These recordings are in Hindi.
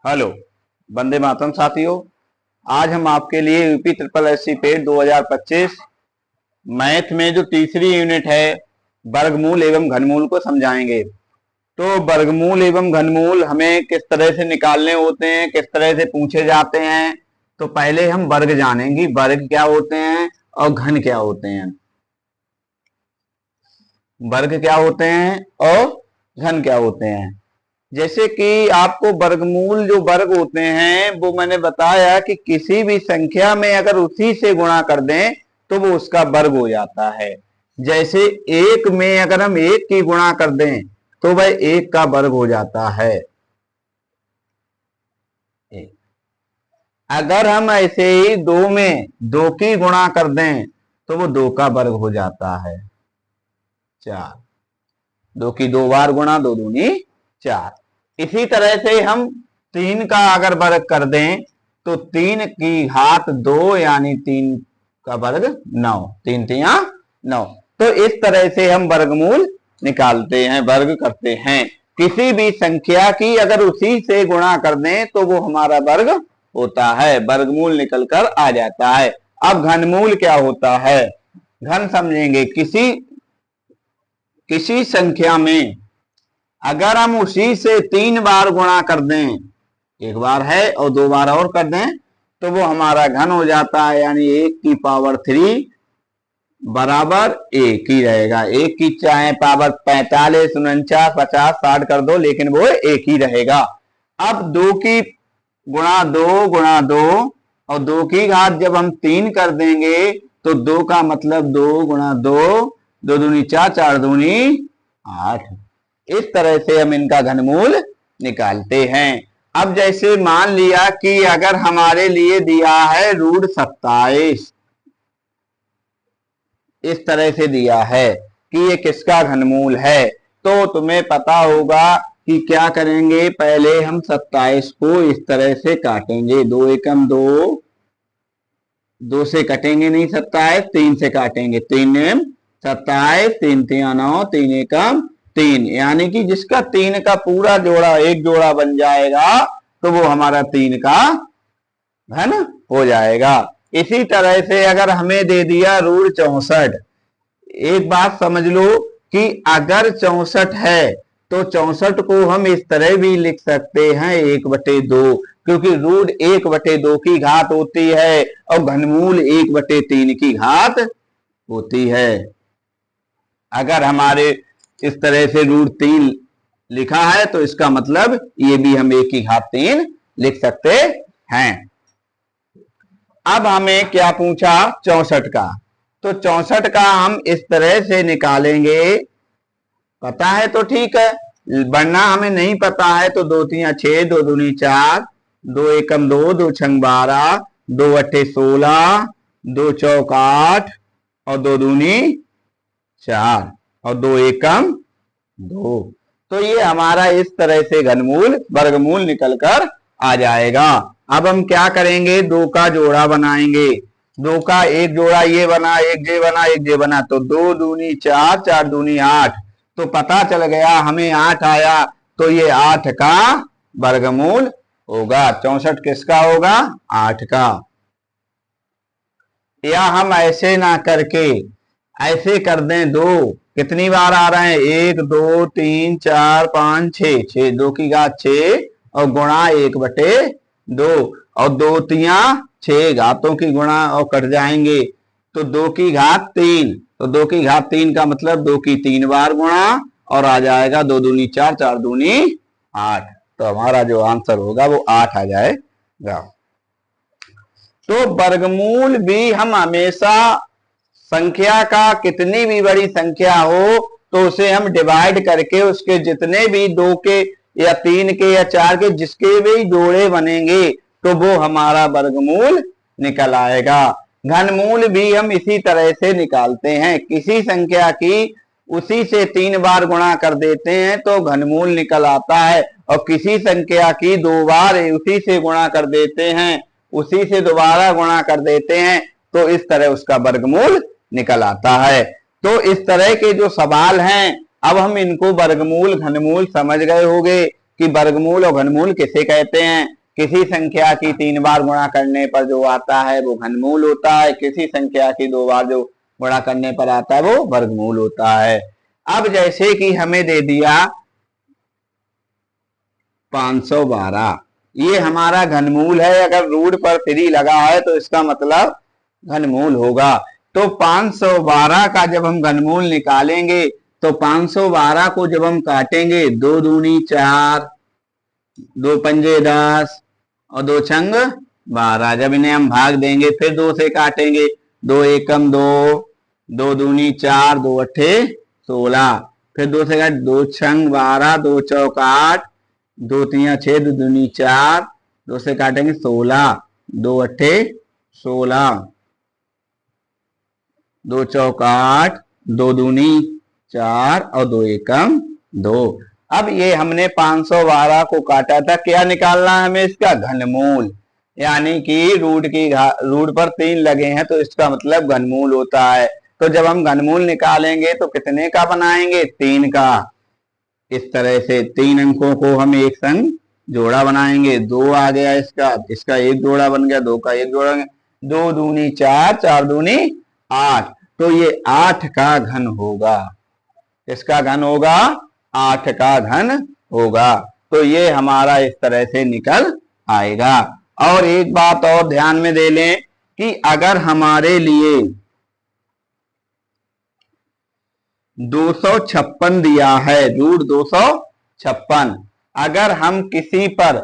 हेलो, वंदे मातरम साथियों। आज हम आपके लिए UP triple SC paid 2025 math में जो तीसरी यूनिट है वर्गमूल एवं घनमूल को समझाएंगे। तो वर्गमूल एवं घनमूल हमें किस तरह से निकालने होते हैं, किस तरह से पूछे जाते हैं। तो पहले हम वर्ग जानेंगे, वर्ग क्या होते हैं और घन क्या होते हैं। वर्ग क्या होते हैं और घन क्या होते हैं। जैसे कि आपको वर्गमूल जो वर्ग होते हैं वो मैंने बताया कि किसी भी संख्या में अगर उसी से गुणा कर दें तो वो उसका वर्ग हो जाता है। जैसे एक में अगर हम एक की गुणा कर दें तो वह एक का वर्ग हो जाता है। अगर हम ऐसे ही दो में दो की गुणा कर दें तो वो दो का वर्ग हो जाता है। चार, दो की दो बार गुणा, दो दूनी चार। इसी तरह से हम तीन का अगर वर्ग कर दें तो तीन की घात दो यानी तीन का वर्ग 9, तीन तिया 9। तो इस तरह से हम वर्गमूल निकालते हैं, वर्ग करते हैं। किसी भी संख्या की अगर उसी से गुणा कर दें तो वो हमारा वर्ग होता है, वर्गमूल निकल कर आ जाता है। अब घनमूल क्या होता है, घन समझेंगे। किसी संख्या में अगर हम उसी से 3 बार गुणा कर दें, एक बार है और 2 बार और कर दें तो वो हमारा घन हो जाता है, यानी 1 की पावर 3 बराबर 1 ही रहेगा। 1 की चाहे पावर 45, 49, 50, 60 कर दो लेकिन वो 1 ही रहेगा। अब 2 की गुणा 2 और 2 की घात जब हम 3 कर देंगे तो 2 का मतलब 2 गुणा 2, 2 दूनी 4, 4 दूनी 8। इस तरह से हम इनका घनमूल निकालते हैं। अब जैसे मान लिया कि अगर हमारे लिए दिया है √27, इस तरह से दिया है कि ये किसका घनमूल है, तो तुम्हें पता होगा कि क्या करेंगे। पहले हम 27 को इस तरह से काटेंगे, 2 एकम 2, 2 से कटेंगे नहीं 27, 3 से काटेंगे, 3 एम 27, 3 तिया 9, 3 एकम 3, यानी कि जिसका 3 का पूरा जोड़ा एक जोड़ा बन जाएगा तो वो हमारा 3 का घन हो जाएगा। इसी तरह से अगर हमें दे दिया √64, एक बात समझ लो कि अगर 64 है तो 64 को हम इस तरह भी लिख सकते हैं 1/2, क्योंकि √1/2 की घात होती है और घनमूल 1/3 की घात होती है। अगर हमारे इस तरह से √3 लिखा है तो इसका मतलब ये भी हम 1 की घात 3 लिख सकते हैं। अब हमें क्या पूछा 64 का, तो 64 का हम इस तरह से निकालेंगे। पता है तो ठीक है, वरना हमें नहीं पता है तो 2 तिया 6, 2 दूनी 4, 2 एकम 2, 2 छंग 12, 2 अट्ठे 16, 2 चौक 8 और 2 दूनी 4 और 2 एकम 2। तो ये हमारा इस तरह से घनमूल वर्गमूल निकल कर आ जाएगा। अब हम क्या करेंगे, 2 का जोड़ा बनाएंगे। 2 का एक जोड़ा ये बना, एक ये बना, एक ये बना, तो 2 दूनी 4, 4 दूनी 8। तो पता चल गया हमें 8 आया, तो ये 8 का वर्गमूल होगा। 64 किसका होगा, 8 का। या हम ऐसे ना करके ऐसे कर दें, 2 कितनी बार आ रहे हैं, 1 2 3 4 5 6, 6 2 की घात 6 और गुणा 1/2 और 2 तिया 6 घातों की गुणा और कट जाएंगे तो 2 की घात 3, तो 2 की घात 3 का मतलब 2 की 3 बार गुणा और आ जाएगा 2 दूनी 4, 4 दूनी 8। तो हमारा जो आंसर होगा वो 8 आ जाएगा। तो वर्गमूल भी हम हमेशा संख्या का, कितनी भी बड़ी संख्या हो तो उसे हम डिवाइड करके उसके जितने भी 2 के या 3 के या 4 के जिसके भी जोड़े बनेंगे तो वो हमारा वर्गमूल निकल आएगा। घनमूल भी हम इसी तरह से निकालते हैं। किसी संख्या की उसी से 3 बार गुणा कर देते हैं तो घनमूल निकल आता है, और किसी संख्या की 2 बार उसी से गुणा कर देते हैं, उसी से दोबारा गुणा कर देते हैं, तो इस तरह उसका वर्गमूल निकल आता है। तो इस तरह के जो सवाल हैं अब हम इनको वर्गमूल घनमूल समझ गए होंगे कि वर्गमूल और घनमूल किसे कहते हैं। किसी संख्या की 3 बार गुणा करने पर जो आता है वो घनमूल होता है, किसी संख्या की 2 बार जो गुणा करने पर आता है वो वर्गमूल होता है। अब जैसे कि हमें दे दिया 512, ये हमारा घनमूल है। अगर रूट पर 3 लगा है तो इसका मतलब घनमूल होगा। तो 512 का जब हम घनमूल निकालेंगे तो 512 को जब हम काटेंगे, 2 दूनी 4, 2 पंजे 10 और 2 छंग 12। जब इन्हें हम भाग देंगे फिर 2 से काटेंगे, 2 एकम 2, 2 दूनी 4, 2 अट्ठे 16, फिर 2 से काट 2 छंग 12, 2 चौक 8, 2 तिया 6, 2 दूनी 4, 2 से काटेंगे 16, 2 अट्ठे 16, 2 चौक 8, 2 दूनी 4 और 2 एकम 2। अब ये हमने 512 को काटा था, क्या निकालना है हमें, इसका घनमूल। यानी कि रूट पर 3 लगे हैं तो इसका मतलब घनमूल होता है। तो जब हम घनमूल निकालेंगे तो कितने का बनाएंगे, 3 का। इस तरह से 3 अंकों को हम एक संग जोड़ा बनाएंगे। 2 आ गया इसका एक जोड़ा बन गया, 2 का एक जोड़ा बन गया, 2 दूनी 4, 4 दूनी 8। तो ये 8 का घन होगा। इसका घन होगा 8 का घन होगा। तो ये हमारा इस तरह से निकल आएगा। और एक बात और ध्यान में दे लें कि अगर हमारे लिए 256 दिया है, रूट 256, अगर हम किसी पर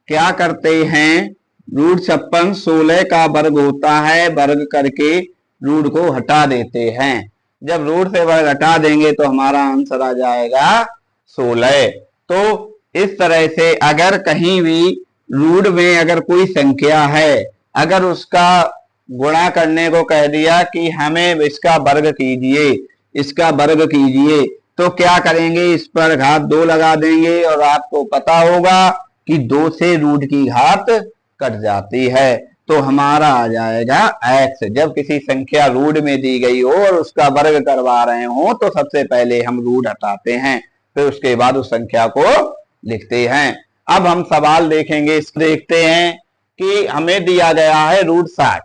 क्या करते हैं, रूट 56 16 का वर्ग होता है, वर्ग करके रूट को हटा देते हैं। जब रूट से वर्ग हटा देंगे तो हमारा आंसर आ जाएगा 16। तो इस तरह से अगर कहीं भी रूट में अगर कोई संख्या है, अगर उसका गुणा करने को कह दिया कि हमें इसका वर्ग कीजिए, इसका वर्ग कीजिए, तो क्या करेंगे, इस पर घात 2 लगा देंगे। और आपको पता होगा कि 2 से रूट की घात कट जाती है, तो हमारा आ जाएगा x। जब किसी संख्या रूट में दी गई हो और उसका वर्ग करवा रहे हो तो सबसे पहले हम रूट हटाते हैं, फिर उसके बाद उस संख्या को लिखते हैं। अब हम सवाल देखेंगे, देखते हैं कि हमें दिया गया है रूट 60।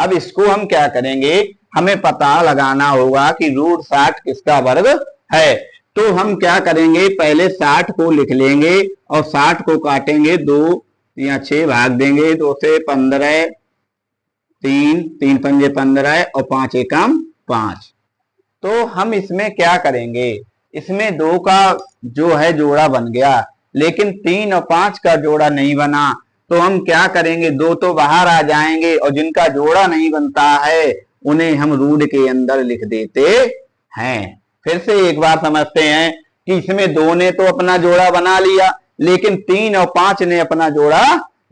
अब इसको हम क्या करेंगे, हमें पता लगाना होगा कि रूट 60 किसका वर्ग है। तो हम क्या करेंगे, पहले 60 को लिख लेंगे और 60 को काटेंगे, 2 या 6 भाग देंगे, 2 से 15, 3 पंजे 15 और 5 एकम 5। तो हम इसमें क्या करेंगे, इसमें 2 का जो है जोड़ा बन गया, लेकिन 3 और 5 का जोड़ा नहीं बना। तो हम क्या करेंगे, 2 तो बाहर आ जाएंगे और जिनका जोड़ा नहीं बनता है उन्हें हम रूट के अंदर लिख देते हैं। फिर से एक बार समझते हैं कि इसमें 2 ने तो अपना जोड़ा बना लिया, लेकिन 3 और 5 ने अपना जोड़ा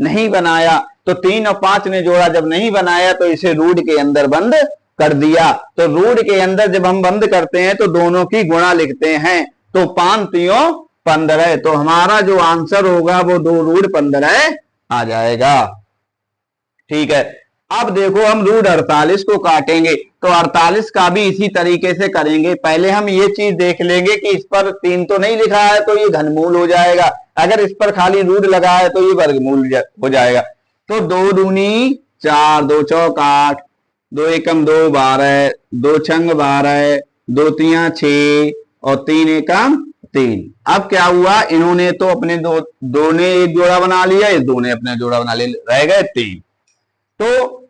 नहीं बनाया। तो 3 और 5 ने जोड़ा जब नहीं बनाया तो इसे रूट के अंदर बंद कर दिया। तो रूट के अंदर जब हम बंद करते हैं तो दोनों की गुणा लिखते हैं, तो 5 3 15। तो हमारा जो आंसर होगा वो 2 रूट 15 आ जाएगा। ठीक है। अब देखो हम रूट 48 को काटेंगे, तो 48 का भी इसी तरीके से करेंगे। पहले हम ये चीज देख लेंगे कि इस पर 3 तो नहीं लिखा है तो ये घनमूल हो जाएगा, अगर इस पर खाली रूट लगा है तो ये वर्गमूल हो जाएगा। तो 2 दूनी 4, 2 चौक 8, 2 एकम 2 12, 2 छंग 12, 2 तिया 6 और 3 एकम 3। अब क्या हुआ, इन्होंने तो अपने दो ने एक जोड़ा बना लिया, इस 2 ने अपना जोड़ा बना लिया, रह गए 3। तो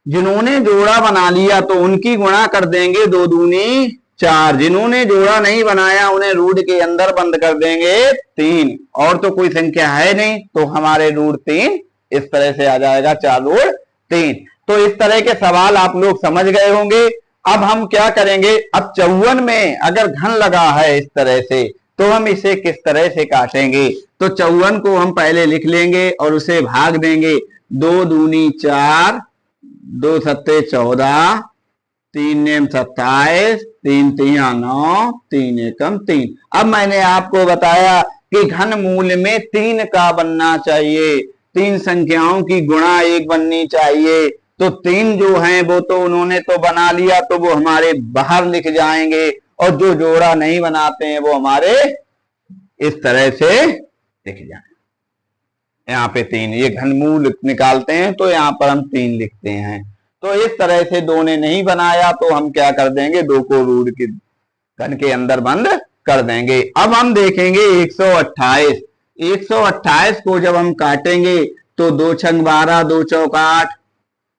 जिन्होंने जोड़ा बना लिया तो उनकी गुणा कर देंगे, 2 दूनी 4। जिन्होंने जोड़ा नहीं बनाया उन्हें रूट के अंदर बंद कर देंगे 3। और तो कोई संख्या है नहीं, तो हमारे रूट 3 इस तरह से आ जाएगा, 4 रूट 3। तो इस तरह के सवाल आप लोग समझ गए होंगे। अब हम क्या करेंगे, अब 54 में अगर घन लगा है इस तरह से तो हम इसे किस तरह से काटेंगे। तो 54 को हम पहले लिख लेंगे और उसे भाग देंगे, 2 दूनी 4, 2 सत्ते 14, 3 नेम 27, 3 तिया 9, 3 एकम 3। अब मैंने आपको बताया कि घन मूल में 3 का बनना चाहिए, 3 संख्याओं की गुणा 1 बननी चाहिए। तो 3 जो हैं वो तो उन्होंने तो बना लिया, तो वो हमारे बाहर लिख जाएंगे। और जो जोड़ा नहीं बनाते हैं वो हमारे इस तरह से लिख जाए। यहाँ पे 3, ये घनमूल निकालते हैं तो यहाँ पर हम 3 लिखते हैं। तो इस तरह से 2 ने नहीं बनाया तो हम क्या कर देंगे, 2 को रूट के घन के अंदर बंद कर देंगे। अब हम देखेंगे 128। 128 को जब हम काटेंगे तो 2 छंग 12, 2 चौक 8,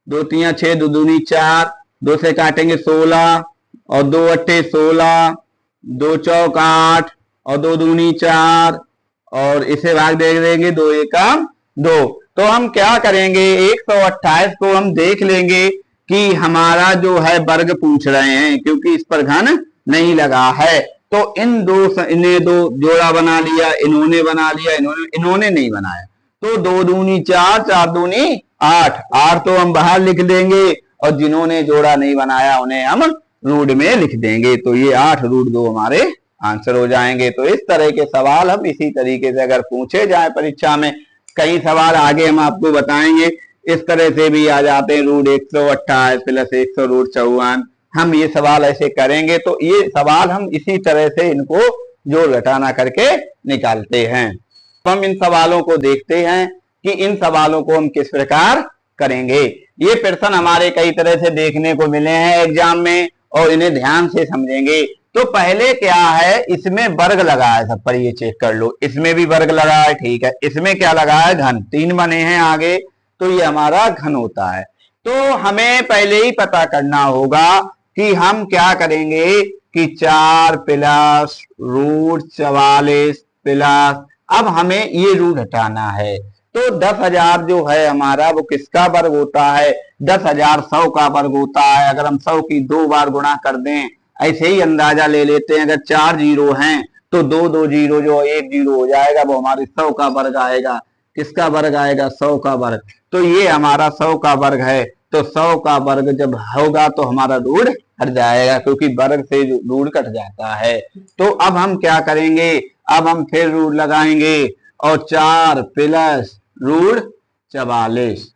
2 तियां 6, 2 दूनी 4, 2 से काटेंगे 16 और 2 अट्ठे 16, 2 चौक 8 और 2 दूनी 4 और इसे भाग दे देंगे 2 एकम 2। तो हम क्या करेंगे, 128 को हम देख लेंगे कि हमारा जो है वर्ग पूछ रहे हैं, क्योंकि इस पर घन नहीं लगा है। तो इन्हें 2 जोड़ा बना लिया, इन्होंने बना लिया, इन्होंने नहीं बनाया। तो 2 दूनी 4, 4 दूनी 8, 8 तो हम बाहर लिख देंगे और जिन्होंने जोड़ा नहीं बनाया उन्हें हम रूट में लिख देंगे। तो ये 8 रूट 2 हमारे आंसर हो जाएंगे। तो इस तरह के सवाल हम इसी तरीके से अगर पूछे जाए परीक्षा में, कई सवाल आगे हम आपको बताएंगे, इस तरह से भी आ जाते हैं, रूट 128 प्लस 100 रूट 54। हम ये सवाल ऐसे करेंगे तो ये सवाल हम इसी तरह से इनको जोड़ घटाना करके निकालते हैं। तो हम इन सवालों को देखते हैं कि इन सवालों को हम किस प्रकार करेंगे। ये प्रश्न हमारे कई तरह से देखने को मिले हैं एग्जाम में और इन्हें ध्यान से समझेंगे। तो पहले क्या है, इसमें वर्ग लगा है, सब पर ये चेक कर लो, इसमें भी वर्ग लगा है, ठीक है। इसमें क्या लगा है, घन, 3 बने हैं आगे, तो ये हमारा घन होता है। तो हमें पहले ही पता करना होगा कि हम क्या करेंगे कि 4 प्लस रूट 44 प्लस, अब हमें ये रूट हटाना है। तो 10,000 जो है हमारा वो किसका वर्ग होता है, 10,000 100 का वर्ग होता है। अगर हम 100 की 2 बार गुणा कर दें, ऐसे ही अंदाजा ले लेते हैं, अगर 4 जीरो हैं तो 2 जीरो जो 1 जीरो हो जाएगा, वो हमारे 100 का वर्ग आएगा। किसका वर्ग आएगा, 100 का वर्ग। तो ये हमारा 100 का वर्ग है। तो 100 का वर्ग जब होगा तो हमारा रूट हट जाएगा, क्योंकि वर्ग से रूट कट जाता है। तो अब हम क्या करेंगे, अब हम फिर रूट लगाएंगे और 4 प्लस रूट 44,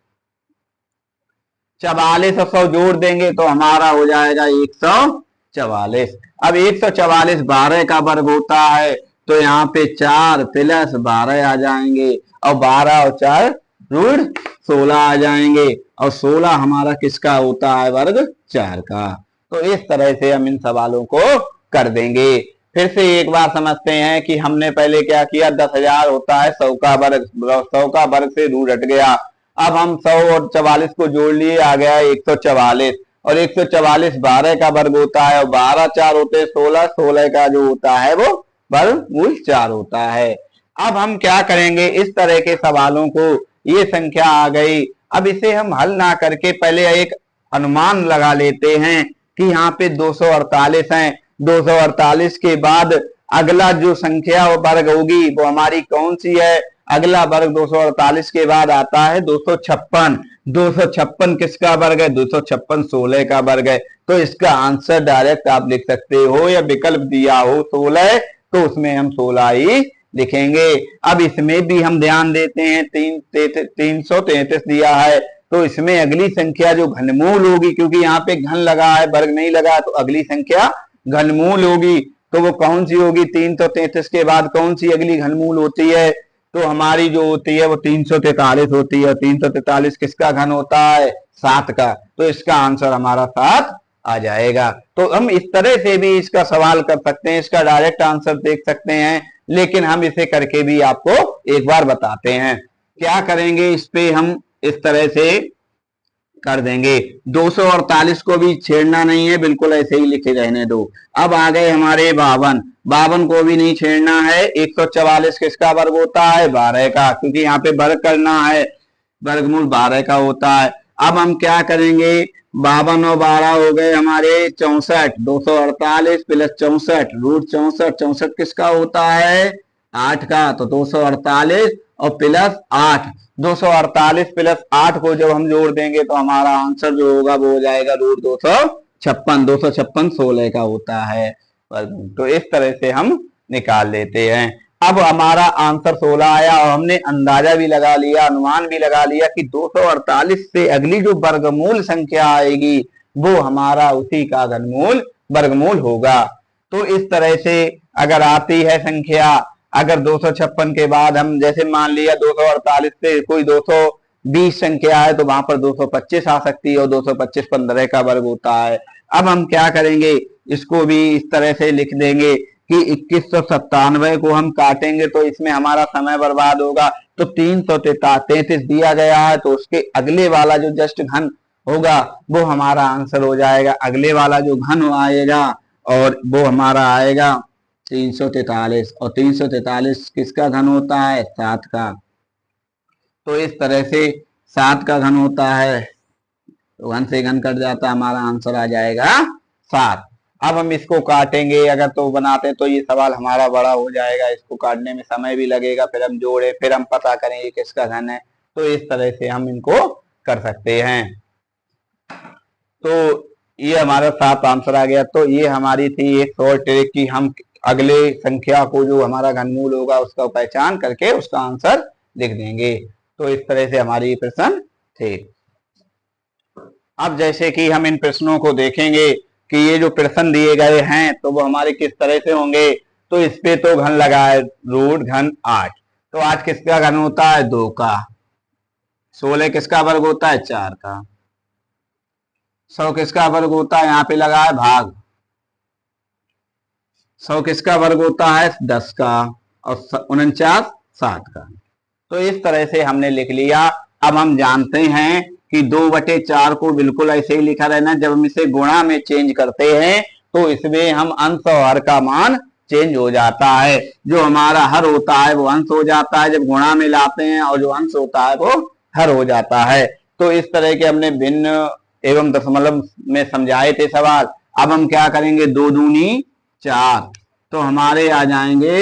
44 और 100 जोड़ देंगे तो हमारा हो जाएगा 144। अब 144 12 का वर्ग होता है, तो यहाँ पे 4 प्लस 12 आ जाएंगे और 12 और 4 रूट 16 आ जाएंगे और 16 हमारा किसका होता है, वर्ग 4 का। तो इस तरह से हम इन सवालों को कर देंगे। फिर से एक बार समझते हैं कि हमने पहले क्या किया, 10,000 होता है 100 का वर्ग, 100 का वर्ग से रूट हट गया। अब हम 100 और 44 को जोड़ लिए, आ गया 144 और 144 12 का वर्ग होता है और 12 4 होते हैं 16, 16 का जो होता है वो वर्गमूल 4 होता है। अब हम क्या करेंगे, इस तरह के सवालों को, ये संख्या आ गई, अब इसे हम हल ना करके पहले एक अनुमान लगा लेते हैं कि यहाँ पे 248 है। 248 के बाद अगला जो संख्या वर्ग होगी वो हमारी कौन सी है, अगला वर्ग 248 के बाद आता है 256। 256 किसका वर्ग है, 256 16 का वर्ग है। तो इसका आंसर डायरेक्ट आप लिख सकते हो, या विकल्प दिया हो 16 तो उसमें हम 16 ही लिखेंगे। अब इसमें भी हम ध्यान देते हैं, 333 दिया है, तो इसमें अगली संख्या जो घनमूल होगी, क्योंकि यहाँ पे घन लगा है वर्ग नहीं लगा, तो अगली संख्या घनमूल होगी। तो वो कौन सी होगी, 333 के बाद कौन सी अगली घनमूल होती है, तो हमारी जो होती है वो 343 होती है। 343 किसका घन होता है, 7 का। तो इसका आंसर हमारा 7 आ जाएगा। तो हम इस तरह से भी इसका सवाल कर सकते हैं, इसका डायरेक्ट आंसर देख सकते हैं, लेकिन हम इसे करके भी आपको एक बार बताते हैं। क्या करेंगे, इस पे हम इस तरह से कर देंगे। 248 को भी छेड़ना नहीं है, बिल्कुल ऐसे ही लिखे रहने दो। अब आ गए हमारे 52 को भी नहीं छेड़ना है। 144 किसका वर्ग होता है, 12 का, क्योंकि यहाँ पे वर्ग करना है, वर्गमूल 12 का होता है। अब हम क्या करेंगे, 52 और 12 हो गए हमारे 64। 248 प्लस 64 रूट 64, 64 किसका होता है, 8 का। तो 248 और प्लस 8, 248 प्लस 8 को जब हम जोड़ देंगे तो हमारा आंसर जो होगा वो हो जाएगा रूट 256। 256 16 का होता है। तो इस तरह से हम निकाल लेते हैं। अब हमारा आंसर 16 आया और हमने अंदाजा भी लगा लिया, अनुमान भी लगा लिया कि 248 से अगली जो वर्गमूल संख्या आएगी वो हमारा उसी का घनमूल वर्गमूल होगा। तो इस तरह से अगर आती है संख्या, अगर 256 के बाद हम जैसे मान लिया 248 से कोई 220 संख्या है तो वहां पर 225 आ सकती है, और 225 15 का वर्ग होता है। अब हम क्या करेंगे, इसको भी इस तरह से लिख देंगे कि 2197 को हम काटेंगे तो इसमें हमारा समय बर्बाद होगा। तो 333 दिया गया है, तो उसके अगले वाला जो जस्ट घन होगा वो हमारा आंसर हो जाएगा। अगले वाला जो घन आएगा और वो हमारा आएगा 343, और 343 किसका घन होता है, 7 का। तो इस तरह से 7 का घन होता है, तो घन से घन कट जाता है, हमारा आंसर आ जाएगा 7। अब हम इसको काटेंगे, अगर तो बनाते तो ये सवाल हमारा बड़ा हो जाएगा, इसको काटने में समय भी लगेगा, फिर हम जोड़े, फिर हम पता करेंगे किसका घन है। तो इस तरह से हम इनको कर सकते हैं। तो ये हमारा 7 आंसर आ गया। तो ये हमारी थी एक शॉर्ट ट्रिक कि हम अगले संख्या को जो हमारा घनमूल होगा उसका पहचान करके उसका आंसर लिख देंगे। तो इस तरह से हमारी प्रश्न थे। अब जैसे कि हम इन प्रश्नों को देखेंगे कि ये जो प्रश्न दिए गए हैं तो वो हमारे किस तरह से होंगे। तो इस पे तो घन लगा है, रूट घन 8, तो 8 किसका घन होता है, 2 का। 16 किसका वर्ग होता है, 4 का। 100 किसका वर्ग होता है, यहाँ पे लगा है भाग। 100 किसका वर्ग होता है, 10 का, और 49 7 का। तो इस तरह से हमने लिख लिया। अब हम जानते हैं कि 2/4 को बिल्कुल ऐसे ही लिखा रहना, जब हम इसे गुणा में चेंज करते हैं तो इसमें हम अंश और हर का मान चेंज हो जाता है। जो हमारा हर होता है वो अंश हो जाता है जब गुणा में लाते हैं, और जो अंश होता है वो हर हो जाता है। तो इस तरह के हमने भिन्न एवं दशमलव में समझाए थे सवाल। अब हम क्या करेंगे, 2 दूनी 4, तो हमारे आ जाएंगे,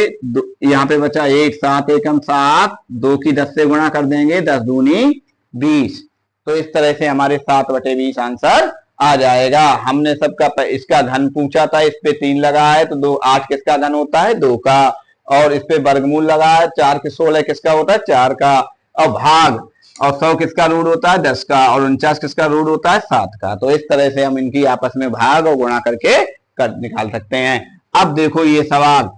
यहाँ पे बचा 1, 7 एकम 7, 2 की 10 से गुणा कर देंगे, 10 दूनी 20। तो इस तरह से हमारे 7/20 आंसर आ जाएगा। हमने सबका इसका घन पूछा था, इस पे 3 लगा है तो 2 8 किसका घन होता है, 2 का, और इस पे वर्गमूल लगा है 4 के 16 किसका होता है, 4 का, और भाग, और 100 किसका रूट होता है, 10 का, और 49 किसका रूट होता है, 7 का। तो इस तरह से हम इनकी आपस में भाग और गुणा करके निकाल सकते हैं। अब देखो ये सवाल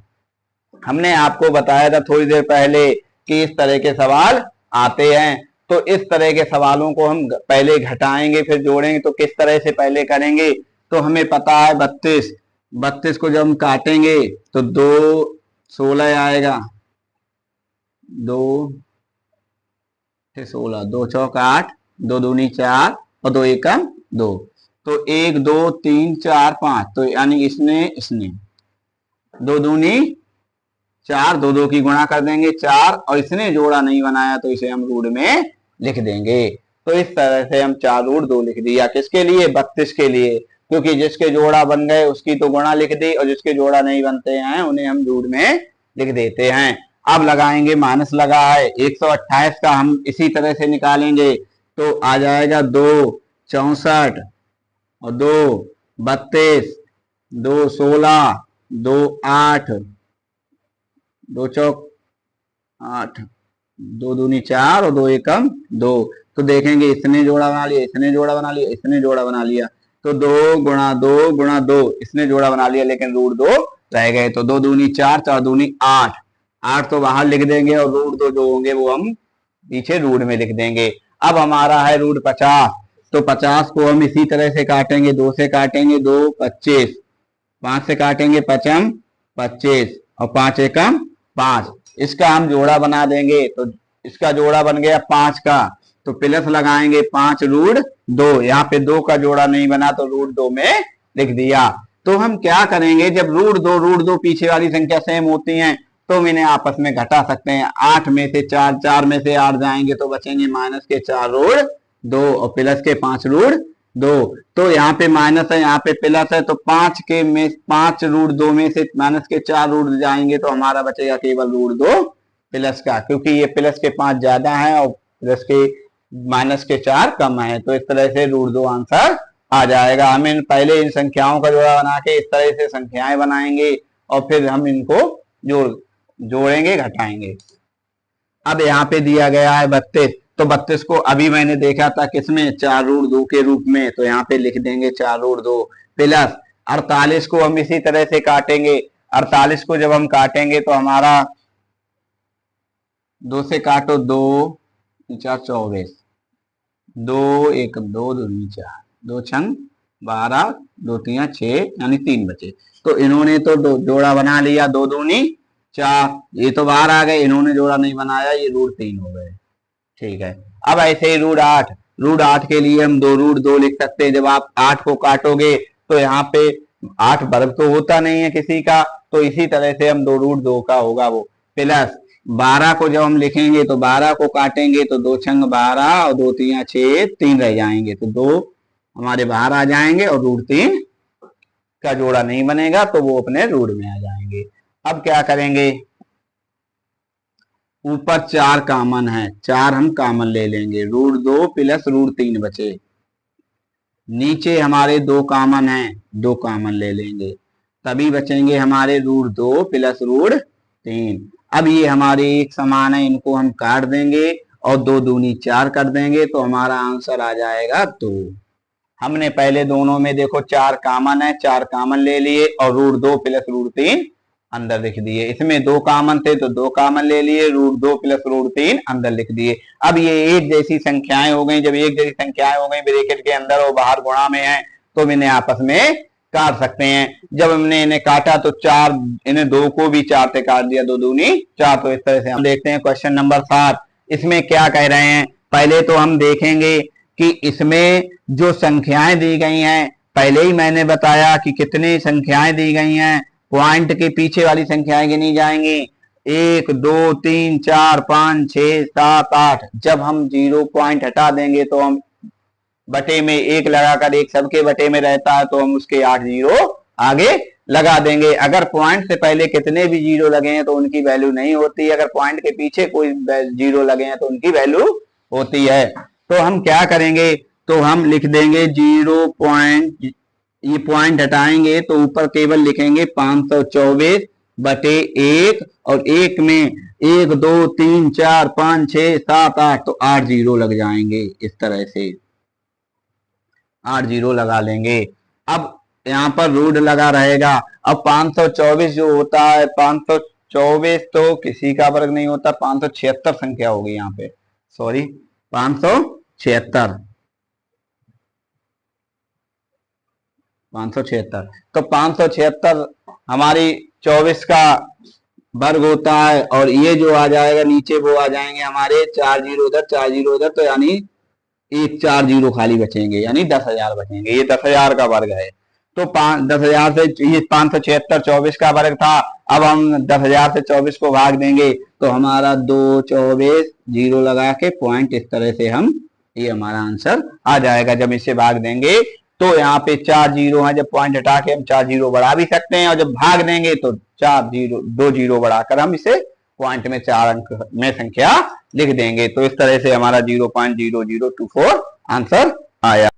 हमने आपको बताया था थोड़ी देर पहले कि इस तरह के सवाल आते हैं। तो इस तरह के सवालों को हम पहले घटाएंगे फिर जोड़ेंगे। तो किस तरह से पहले करेंगे, तो हमें पता है 32 को जब हम काटेंगे तो 2 16 आएगा, 2 16, 2 चौक 8, 2 दूनी 4, और 2 एकम 2। तो 1 2 3 4 5, तो यानी इसने 2 दूनी 4, 2 2 की गुणा कर देंगे 4, और इसने जोड़ा नहीं बनाया तो इसे हम रूट में लिख देंगे। तो इस तरह से हम 4 रूट 2 लिख दिया, किसके लिए, 32 के लिए, क्योंकि जिसके जोड़ा बन गए उसकी तो गुणा लिख दी, और जिसके जोड़ा नहीं बनते हैं उन्हें हम रूट में लिख देते हैं। अब लगाएंगे, माइनस लगा है, 128 का हम इसी तरह से निकालेंगे तो आ जाएगा 2 64, और 2 32, 2 16, 2 8, 2 चौक 8, 2 दूनी 4, और 2 एकम 2। तो देखेंगे इसने जोड़ा बना लिया, इसने जोड़ा बना लिया, इसने जोड़ा बना लिया, तो 2 गुणा 2 गुणा 2, इसने जोड़ा बना लिया लेकिन रूट 2 रह गए। तो 2 दूनी 4, 4 दूनी 8, 8 तो बाहर लिख देंगे, और रूट 2 जो होंगे वो हम पीछे रूट में लिख देंगे। अब हमारा है रूट 50, तो 50 को हम इसी तरह से काटेंगे, 2 से काटेंगे 2 25, 5 से काटेंगे 5 25, और 5 एकम 5, इसका हम जोड़ा बना देंगे। तो इसका जोड़ा बन गया 5 का, तो प्लस लगाएंगे 5 रूट 2, यहाँ पे 2 का जोड़ा नहीं बना तो रूट 2 में लिख दिया। तो हम क्या करेंगे, जब रूट 2 पीछे वाली संख्या सेम होती हैं तो हम इन्हें आपस में घटा सकते हैं। 8 में से 4, 4 में से 8 जाएंगे तो बचेंगे माइनस के 4 रूट 2, और प्लस के 5 रूट 2। तो यहाँ पे माइनस है, यहाँ पे प्लस है, तो 5 रूट 2 में से माइनस के 4 रूट जाएंगे तो हमारा बचेगा केवल रूट 2 प्लस का, क्योंकि ये प्लस के 5 ज्यादा है और प्लस के माइनस के 4 कम है। तो इस तरह से रूट 2 आंसर आ जाएगा। हम पहले इन संख्याओं का जोड़ा बना के इस तरह से संख्याएं बनाएंगे, और फिर हम इनको जोड़ेंगे घटाएंगे। अब यहाँ पे दिया गया है 32, तो 32 को अभी मैंने देखा था किसमें, 4 रूट 2 के रूप में, तो यहाँ पे लिख देंगे 4 रूट 2 प्लस 48 को हम इसी तरह से काटेंगे। 48 को जब हम काटेंगे तो हमारा 2 से काटो 2 4 24, 2 1 2 2 4, 2 छंग 12, 2 3 6 यानी 3 बचे। तो इन्होंने तो जोड़ा बना लिया, 2 दूनी 4, ये तो बाहर आ गए, इन्होंने जोड़ा नहीं बनाया, ये रूट 3 हो गए। ठीक है, अब ऐसे ही रूट 8 के लिए हम रूट 2 लिख सकते हैं। जब आप 8 को काटोगे तो यहाँ पे 8 वर्ग तो होता नहीं है किसी का, तो इसी तरह से हम रूट 2 का होगा वो, प्लस 12 को जब हम लिखेंगे तो 12 को काटेंगे तो 2 छंग 12 और 2 3 6, 3 रह जाएंगे, तो 2 हमारे बाहर आ जाएंगे और रूट 3 का जोड़ा नहीं बनेगा, तो वो अपने रूट में आ जाएंगे। अब क्या करेंगे, ऊपर 4 कॉमन है, 4 हम कॉमन ले लेंगे, रूट 2 प्लस रूट 3 बचे। नीचे हमारे 2 कॉमन है, 2 कॉमन ले लेंगे, तभी बचेंगे हमारे रूट 2 प्लस रूट 3। अब ये हमारे एक समान है, इनको हम काट देंगे और 2 दूनी 4 कर देंगे, तो हमारा आंसर आ जाएगा 2। हमने पहले दोनों में देखो 4 कॉमन है, 4 कॉमन ले लिए और रूट 2 प्लस रूट 3 अंदर लिख दिए। इसमें 2 कॉमन थे तो 2 कॉमन ले लिए, रूट 2 प्लस रूट 3 अंदर लिख दिए। अब ये एक जैसी संख्याएं हो गई, जब एक जैसी संख्याएं हो गई ब्रैकेट के अंदर और बाहर गुणा में है, तो इन्हें आपस में काट सकते हैं। जब हमने इन्हें काटा तो 4, इन्हें 2 को भी 4 से काट दिया, 2 दूनी 4। तो इस तरह से हम देखते हैं क्वेश्चन नंबर 7, इसमें क्या कह रहे हैं। पहले तो हम देखेंगे कि इसमें जो संख्याएं दी गई हैं, पहले ही मैंने बताया कि कितनी संख्याएं दी गई हैं, पॉइंट के पीछे वाली संख्याएं गिनी जाएंगी, 1 2 3 4 5 6 7 8। जब हम 0 पॉइंट हटा देंगे तो हम बटे में 1 लगाकर, एक सबके बटे में रहता है, तो हम उसके 8 जीरो आगे लगा देंगे। अगर पॉइंट से पहले कितने भी जीरो लगे हैं तो उनकी वैल्यू नहीं होती, अगर पॉइंट के पीछे कोई जीरो लगे हैं तो उनकी वैल्यू होती है। तो हम क्या करेंगे, तो हम लिख देंगे 0 पॉइंट, ये पॉइंट हटाएंगे तो ऊपर केवल लिखेंगे 524 बटे 1, और 1 में 1 2 3 4 5 6 7 8, तो 8 जीरो लग जाएंगे। इस तरह से 8 जीरो लगा लेंगे। अब यहाँ पर रूट लगा रहेगा। अब 524 जो होता है, 524 तो किसी का वर्ग नहीं होता, 576 संख्या होगी यहाँ पे, सॉरी 576, 576। तो 576 हमारी 24 का वर्ग होता है, और ये जो आ जाएगा नीचे वो आ जाएंगे हमारे 4 जीरो उधर 4 जीरो उधर, तो यानी एक 4 जीरो खाली बचेंगे, यानी 10,000 बचेंगे। ये 10,000 का वर्ग है। तो 10,000 से ये 576 24 का वर्ग था। अब हम 10,000 से 24 को भाग देंगे तो हमारा 2 24 जीरो लगा के पॉइंट, इस तरह से हम, ये हमारा आंसर आ जाएगा। जब इसे भाग देंगे तो यहाँ पे 4 जीरो है, जब पॉइंट हटा के हम 4 जीरो बढ़ा भी सकते हैं, और जब भाग देंगे तो 4 जीरो 2 जीरो बढ़ाकर हम इसे पॉइंट में 4 अंक में संख्या लिख देंगे। तो इस तरह से हमारा 0.0024 आंसर आया।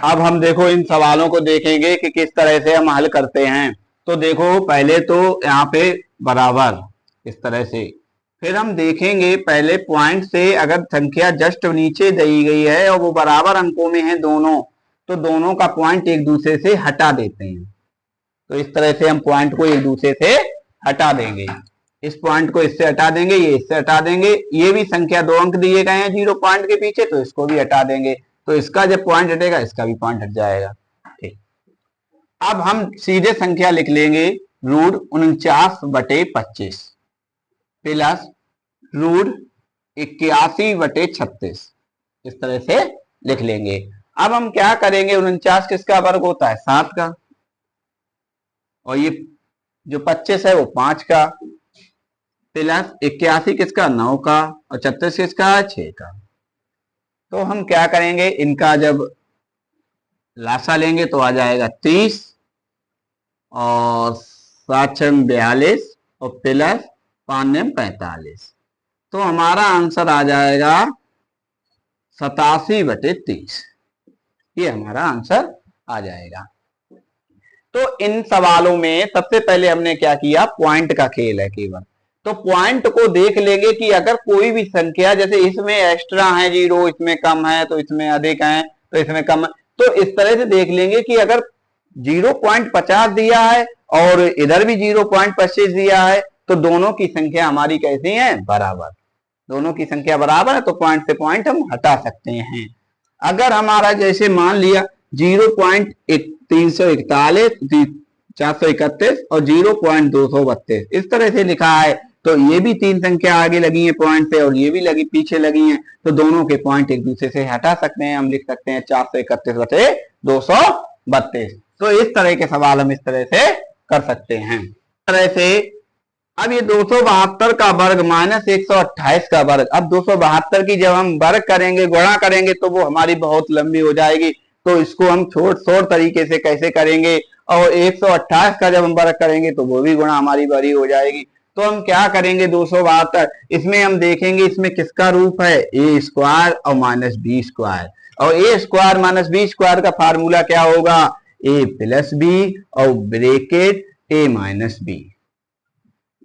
अब हम देखो इन सवालों को देखेंगे कि किस तरह से हम हल करते हैं। तो देखो पहले तो यहाँ पे बराबर इस तरह से, फिर हम देखेंगे पहले पॉइंट से अगर संख्या जस्ट नीचे दी गई है और वो बराबर अंकों में है दोनों, तो दोनों का पॉइंट एक दूसरे से हटा देते हैं। तो इस तरह से हम पॉइंट को एक दूसरे से हटा देंगे, इस पॉइंट को इससे हटा देंगे, ये इससे हटा देंगे, ये भी संख्या 2 अंक दिए गए हैं 0 पॉइंट के पीछे, तो इसको भी हटा देंगे। तो इसका जब पॉइंट हटेगा इसका भी पॉइंट हट जाएगा। ठीक, अब हम सीधे संख्या लिख लेंगे रूट 49 बटे 25 प्लस रूट 81 बटे 36, इस तरह से लिख लेंगे। अब हम क्या करेंगे, 49 किसका वर्ग होता है, 7 का, और ये जो 25 है वो 5 का, प्लस 81 किसका, 9 का, और 36 किसका, 6 का। तो हम क्या करेंगे, इनका जब लासा लेंगे तो आ जाएगा 30, और 7 42, और प्लस 5 45, तो हमारा आंसर आ जाएगा 87 बटे 30। ये हमारा आंसर आ जाएगा। तो इन सवालों में सबसे पहले हमने क्या किया, पॉइंट का खेल है केवल। तो पॉइंट को देख लेंगे कि अगर कोई भी संख्या, जैसे इसमें एक्स्ट्रा है जीरो, इसमें कम है तो इसमें अधिक है, तो इसमें कम है, तो इस तरह से देख लेंगे कि अगर 0.50 दिया है और इधर भी 0.25 दिया है तो दोनों की संख्या हमारी कैसी है, बराबर। दोनों की संख्या बराबर है तो पॉइंट से पॉइंट हम हटा सकते हैं। अगर हमारा जैसे मान लिया 0.341 431 और 0.232 इस तरह से लिखा है, तो ये भी तीन संख्या आगे लगी है पॉइंट से और ये भी लगी पीछे लगी हैं, तो दोनों के पॉइंट एक दूसरे से हटा सकते हैं। हम लिख सकते हैं 431 बटे 232। तो इस तरह के सवाल हम इस तरह से कर सकते हैं। इस तरह से अब ये 272 का वर्ग माइनस 128 का वर्ग, अब 272 की जब हम वर्ग करेंगे, गुणा करेंगे तो वो हमारी बहुत लंबी हो जाएगी, तो इसको हम छोट तरीके से कैसे करेंगे, और 128 का जब हम वर्ग करेंगे तो वो भी गुणा हमारी बड़ी हो जाएगी। तो हम क्या करेंगे, 272 इसमें हम देखेंगे इसमें किसका रूप है, ए स्क्वायर और माइनस बी स्क्वायर, और ए स्क्वायर माइनस बी स्क्वायर का फार्मूला क्या होगा, ए प्लस बी और ब्रैकेट ए माइनस बी।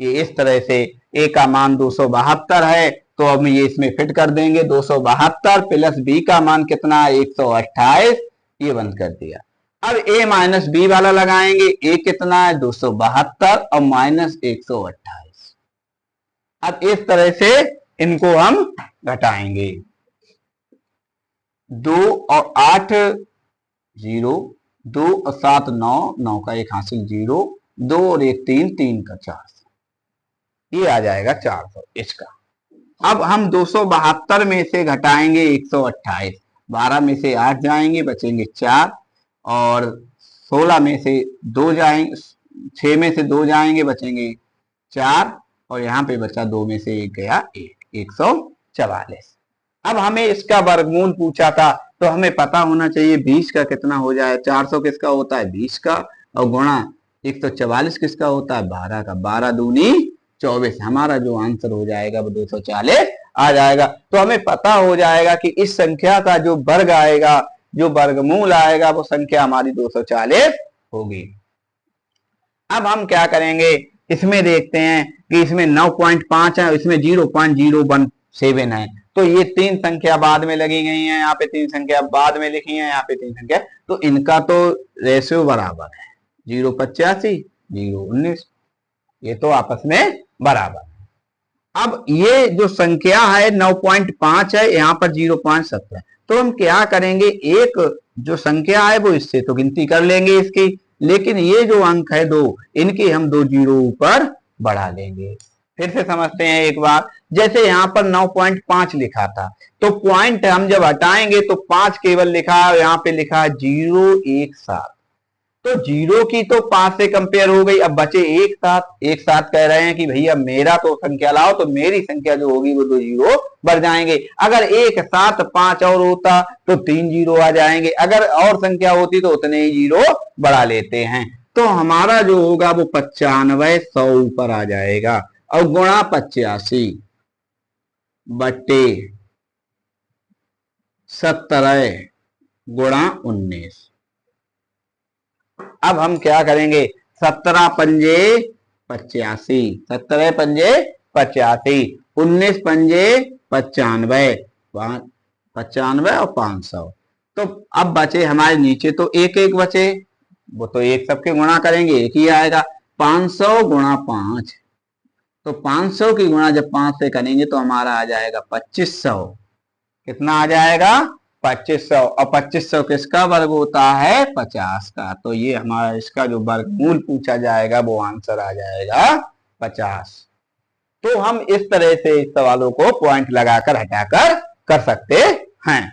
ये इस तरह से ए का मान 272 है, तो अब ये इसमें फिट कर देंगे, 272 प्लस बी का मान कितना है 128, ये बंद कर दिया। अब ए माइनस बी वाला लगाएंगे, ए कितना है 272 और माइनस 128। अब इस तरह से इनको हम घटाएंगे, 2 और 8 0, 2 और 7 9, 9 का एक हासिल 0, 2 और 1 3, 3 का 4, ये आ जाएगा 400 इसका। अब हम 272 में से घटाएंगे 128, 12 में से 8 जाएंगे बचेंगे 4, और 16 में से 2 जाएंगे, 6 में से 2 जाएंगे बचेंगे 4, और यहाँ पे बचा 2 में से 1 गया 144। अब हमें इसका वर्गमूल पूछा था, तो हमें पता होना चाहिए 20 का कितना हो जाए, 400 किसका होता है 20 का, और गुणा 144 किसका होता है 12 का, 12 दूनी 24, हमारा जो आंसर हो जाएगा वो 240 आ जाएगा। तो हमें पता हो जाएगा कि इस संख्या का जो वर्ग आएगा, जो वर्गमूल आएगा, वो संख्या हमारी 240 होगी। अब हम क्या करेंगे, इसमें देखते हैं कि इसमें 9.5 है, इसमें 0.017 है, तो ये तीन संख्या बाद में लगी गई है, यहाँ पे तीन संख्या बाद में लिखी है, यहाँ पे तीन संख्या, तो इनका तो रेशियो बराबर है, 0.85 0.19, ये तो आपस में बराबर। अब ये जो संख्या है 9.5 है, यहाँ पर 0.7 है, तो हम क्या करेंगे, एक जो संख्या है वो इससे तो गिनती कर लेंगे इसकी, लेकिन ये जो अंक है 2, इनकी हम 2 जीरो ऊपर बढ़ा लेंगे। फिर से समझते हैं एक बार, जैसे यहाँ पर 9.5 लिखा था, तो पॉइंट हम जब हटाएंगे तो 5 केवल लिखा है, यहाँ पे लिखा है 017, तो 0 की तो 5 से कंपेयर हो गई, अब बचे एक साथ कह रहे हैं कि भैया मेरा तो संख्या लाओ, तो मेरी संख्या जो होगी वो 2 जीरो बढ़ जाएंगे। अगर एक साथ 5 और होता तो 3 जीरो आ जाएंगे, अगर और संख्या होती तो उतने ही जीरो बढ़ा लेते हैं। तो हमारा जो होगा वो 95 100 ऊपर आ जाएगा, और गुणा 85 बट्टे 17 गुणा 19। अब हम क्या करेंगे, 17 पंजे 85, 17 पंजे 85, 19 पंजे 95, 95 और 500, तो अब बचे हमारे नीचे तो एक एक बचे, वो तो एक सबके गुणा करेंगे एक ही आएगा, 500 गुणा 5, तो 500 की गुणा जब 5 से करेंगे तो हमारा आ जाएगा 2500, कितना आ जाएगा 2500, और 2500 किसका वर्ग होता है 50 का, तो ये हमारा इसका जो वर्गमूल पूछा जाएगा वो आंसर आ जाएगा 50। तो हम इस तरह से इस सवालों को पॉइंट लगाकर हटाकर कर सकते हैं।